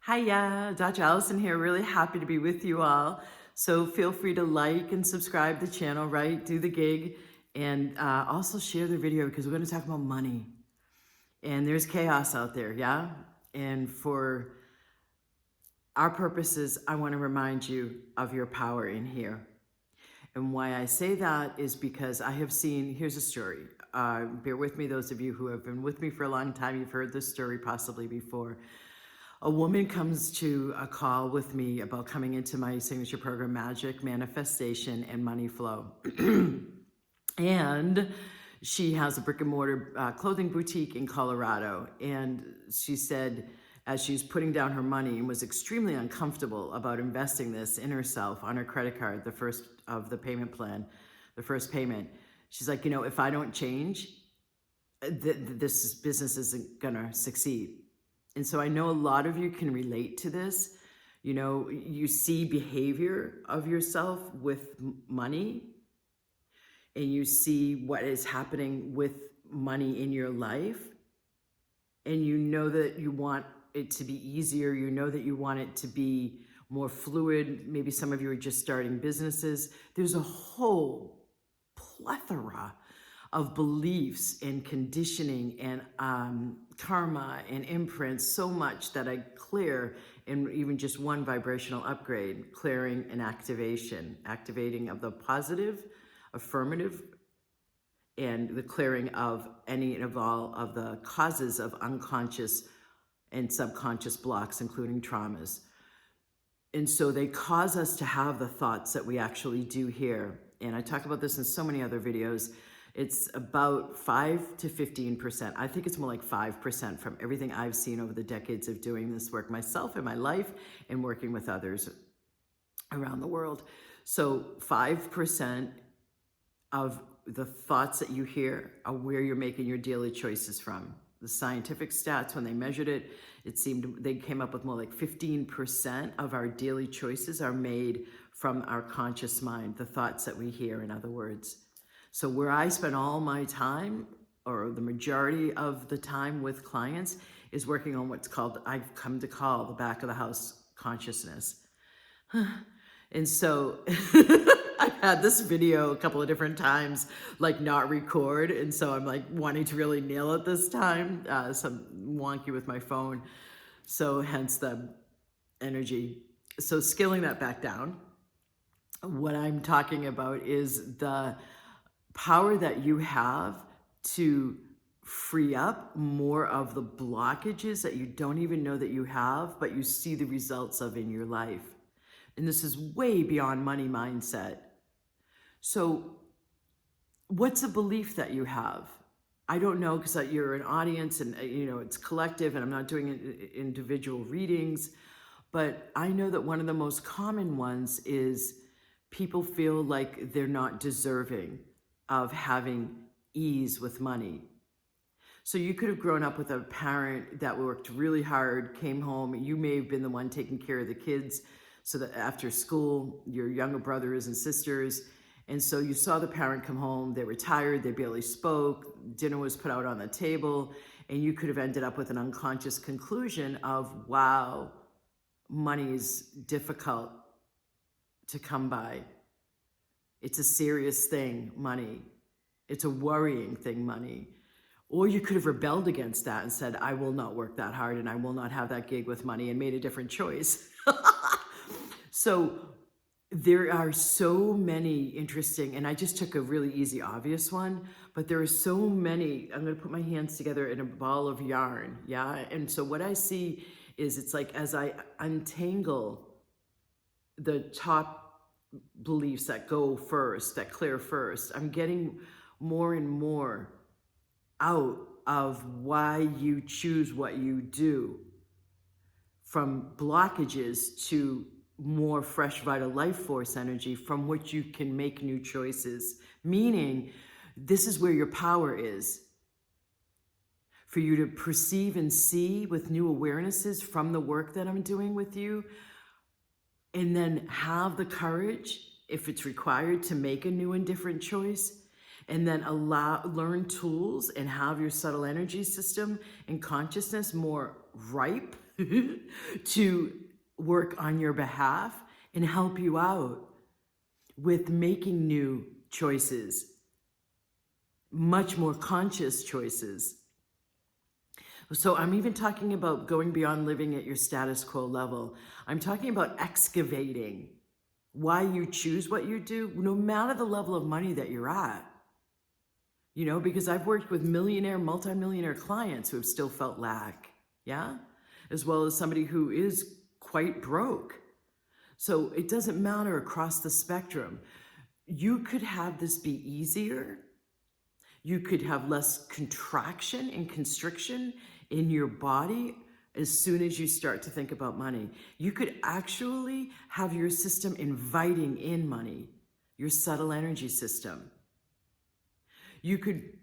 Hiya, Dr. Allison here. Really happy to be with you all. So feel free to like and subscribe to the channel, right? Do the gig and also share the video because we're going to talk about money. And there's chaos out there, yeah? And for our purposes, I want to remind you of your power in here. And why I say that is because I have seen, here's a story. Bear with me, those of you who have been with me for a long time, you've heard this story possibly before. A woman comes to a call with me about coming into my signature program, Magic, Manifestation, and Money Flow. And she has a brick and mortar clothing boutique in Colorado. And she said, as she's putting down her money and was extremely uncomfortable about investing this in herself on her credit card, the first of the payment plan, the first payment, she's like, you know, if I don't change, this business isn't gonna succeed. And so I know a lot of you can relate to this. You know, you see behavior of yourself with money, and you see what is happening with money in your life, and you know that you want it to be easier. You know that you want it to be more fluid. Maybe some of you are just starting businesses. There's a whole plethora of beliefs and conditioning and karma and imprints, so much that I clear in even just one vibrational upgrade, clearing and activating of the positive, affirmative, and the clearing of any and of all of the causes of unconscious and subconscious blocks, including traumas. And so they cause us to have the thoughts that we actually do here. And I talk about this in so many other videos. It's about 5 to 15%. I think it's more like 5% from everything I've seen over the decades of doing this work myself in my life and working with others around the world. So 5% of the thoughts that you hear are where you're making your daily choices from. The scientific stats, when they measured it, it seemed they came up with more like 15% of our daily choices are made from our conscious mind, the thoughts that we hear, in other words. So where I spend all my time, or the majority of the time with clients, is working on what's called, I've come to call, the back of the house consciousness. And so I've had this video a couple of different times, like not record. And so I'm like wanting to really nail it this time. Some wonky with my phone. So hence the energy. So scaling that back down, what I'm talking about is the power that you have to free up more of the blockages that you don't even know that you have, but you see the results of in your life. And this is way beyond money mindset. So what's a belief that you have? I don't know, because you're an audience and you know it's collective and I'm not doing individual readings, but I know that one of the most common ones is people feel like they're not deserving of having ease with money. So you could have grown up with a parent that worked really hard, came home, you may have been the one taking care of the kids, so that after school, your younger brothers and sisters, and so you saw the parent come home, they were tired, they barely spoke, dinner was put out on the table, and you could have ended up with an unconscious conclusion of, wow, money is difficult to come by. It's a serious thing, money. It's a worrying thing, money. Or you could have rebelled against that and said, I will not work that hard and I will not have that gig with money, and made a different choice. So there are so many interesting, and I just took a really easy, obvious one, but there are so many. I'm going to put my hands together in a ball of yarn. Yeah. And so what I see is it's like, as I untangle the top beliefs that go first, that clear first, I'm getting more and more out of why you choose what you do, from blockages to more fresh, vital life force energy from which you can make new choices. Meaning, this is where your power is. For you to perceive and see with new awarenesses from the work that I'm doing with you, and then have the courage, if it's required, to make a new and different choice, and then learn tools and have your subtle energy system and consciousness more ripe to work on your behalf and help you out with making new choices, much more conscious choices. So I'm even talking about going beyond living at your status quo level. I'm talking about excavating why you choose what you do, no matter the level of money that you're at. You know, because I've worked with millionaire, multimillionaire clients who have still felt lack, yeah? As well as somebody who is quite broke. So it doesn't matter across the spectrum. You could have this be easier. You could have less contraction and constriction in your body as soon as you start to think about money. You could actually have your system inviting in money, your subtle energy system. You could,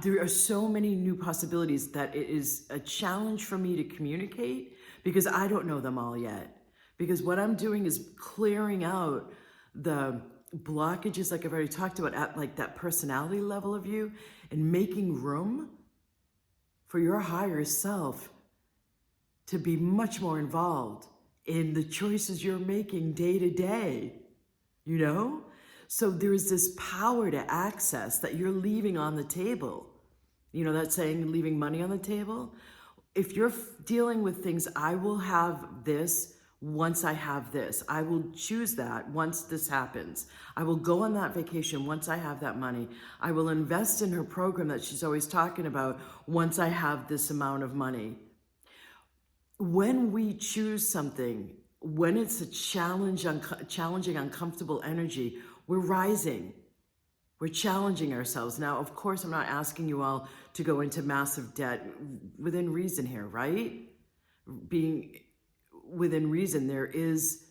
there are so many new possibilities that it is a challenge for me to communicate because I don't know them all yet. Because what I'm doing is clearing out the blockages, like I've already talked about, at like that personality level of you, and making room for your higher self to be much more involved in the choices you're making day to day, you know? So there's this power to access that you're leaving on the table. You know that saying, leaving money on the table? If you're dealing with things, I will have this once I have this. I will choose that once this happens. I will go on that vacation once I have that money. I will invest in her program that she's always talking about once I have this amount of money. When we choose something, when it's a challenging, uncomfortable energy, we're rising. We're challenging ourselves. Now, of course, I'm not asking you all to go into massive debt within reason here, right? Being within reason, there is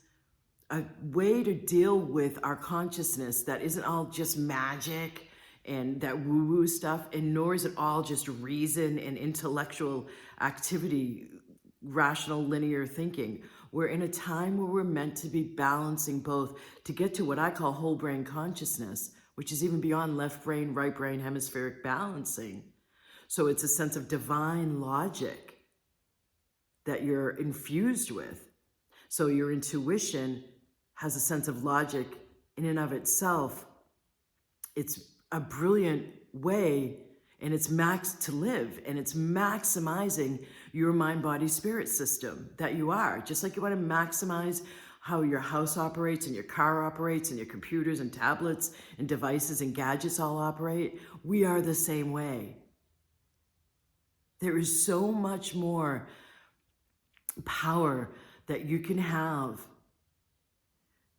a way to deal with our consciousness that isn't all just magic and that woo-woo stuff, and nor is it all just reason and intellectual activity, rational linear thinking. We're in a time where we're meant to be balancing both to get to what I call whole brain consciousness, which is even beyond left brain, right brain, hemispheric balancing. So it's a sense of divine logic that you're infused with. So your intuition has a sense of logic in and of itself. It's a brilliant way, and it's max to live, and it's maximizing your mind, body, spirit system that you are. Just like you want to maximize how your house operates and your car operates and your computers and tablets and devices and gadgets all operate, we are the same way. There is so much more power that you can have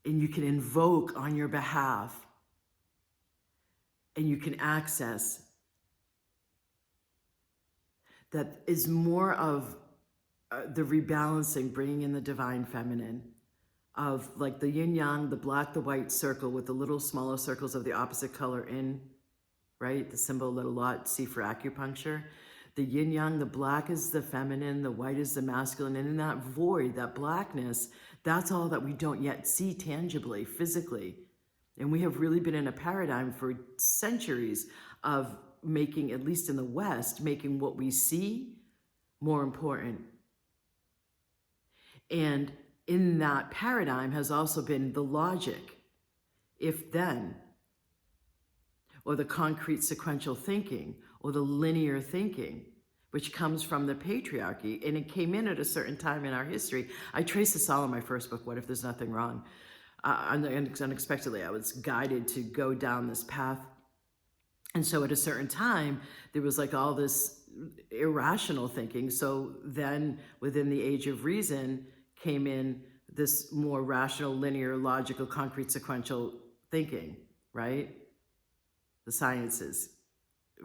and you can invoke on your behalf and you can access that is more of the rebalancing, bringing in the divine feminine, of like the yin yang, the black, the white circle with the little smaller circles of the opposite color in, right? The symbol that a lot see for acupuncture. The yin yang, the black is the feminine, the white is the masculine. And in that void, that blackness, that's all that we don't yet see tangibly, physically. And we have really been in a paradigm for centuries of making, at least in the West, making what we see more important. And in that paradigm has also been the logic, if then, or the concrete sequential thinking, or the linear thinking, which comes from the patriarchy, and it came in at a certain time in our history. I trace this all in my first book, What If There's Nothing Wrong? Unexpectedly, I was guided to go down this path. And so at a certain time, there was like all this irrational thinking. So then within the age of reason came in this more rational, linear, logical, concrete, sequential thinking, right? The sciences,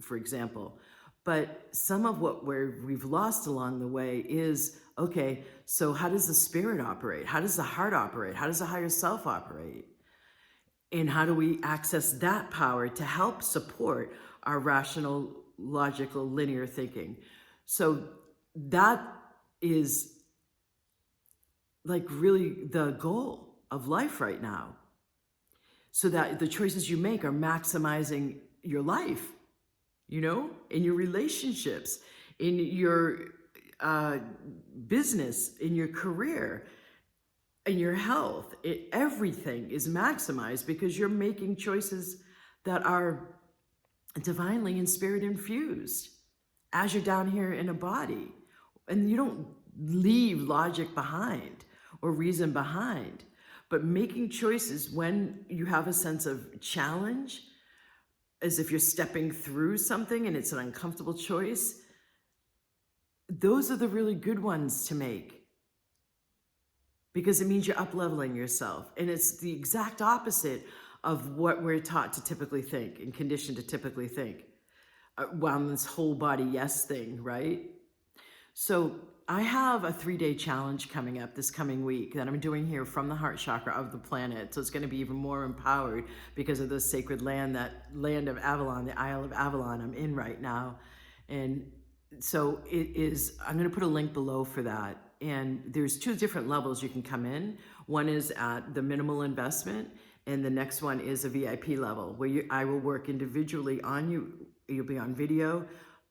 for example. But some of what we've lost along the way is, okay, so how does the spirit operate? How does the heart operate? How does the higher self operate? And how do we access that power to help support our rational, logical, linear thinking? So that is like really the goal of life right now. So that the choices you make are maximizing your life, you know, in your relationships, in your business, in your career, in your health. Everything is maximized because you're making choices that are divinely and spirit infused as you're down here in a body. And you don't leave logic behind or reason behind, but making choices when you have a sense of challenge, as if you're stepping through something and it's an uncomfortable choice, those are the really good ones to make, because it means you're up-leveling yourself. And it's the exact opposite of what we're taught to typically think and conditioned to typically think. Well, this whole body yes thing, right? So I have a 3-day challenge coming up this coming week that I'm doing here from the heart chakra of the planet. So it's going to be even more empowered because of the sacred land, that land of Avalon, the Isle of Avalon I'm in right now. And so it is, I'm going to put a link below for that. And there's 2 different levels you can come in. One is at the minimal investment, and the next one is a VIP level where I will work individually on you. You'll be on video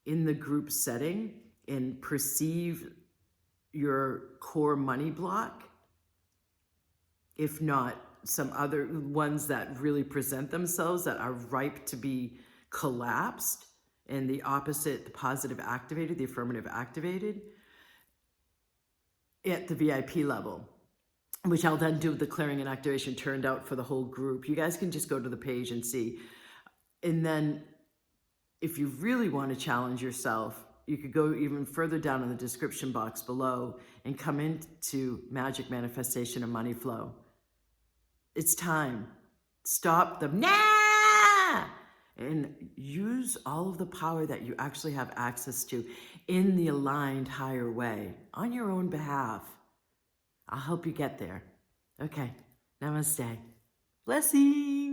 in the group setting and perceive your core money block, if not some other ones that really present themselves that are ripe to be collapsed, and the opposite, the positive activated, the affirmative activated, at the VIP level, which I'll then do the clearing and activation turned out for the whole group. You guys can just go to the page and see. And then if you really want to challenge yourself, you could go even further down in the description box below and come into Magic Manifestation and Money Flow. It's time. Stop the nah and use all of the power that you actually have access to in the aligned higher way on your own behalf. I'll help you get there. Okay, namaste. Blessings.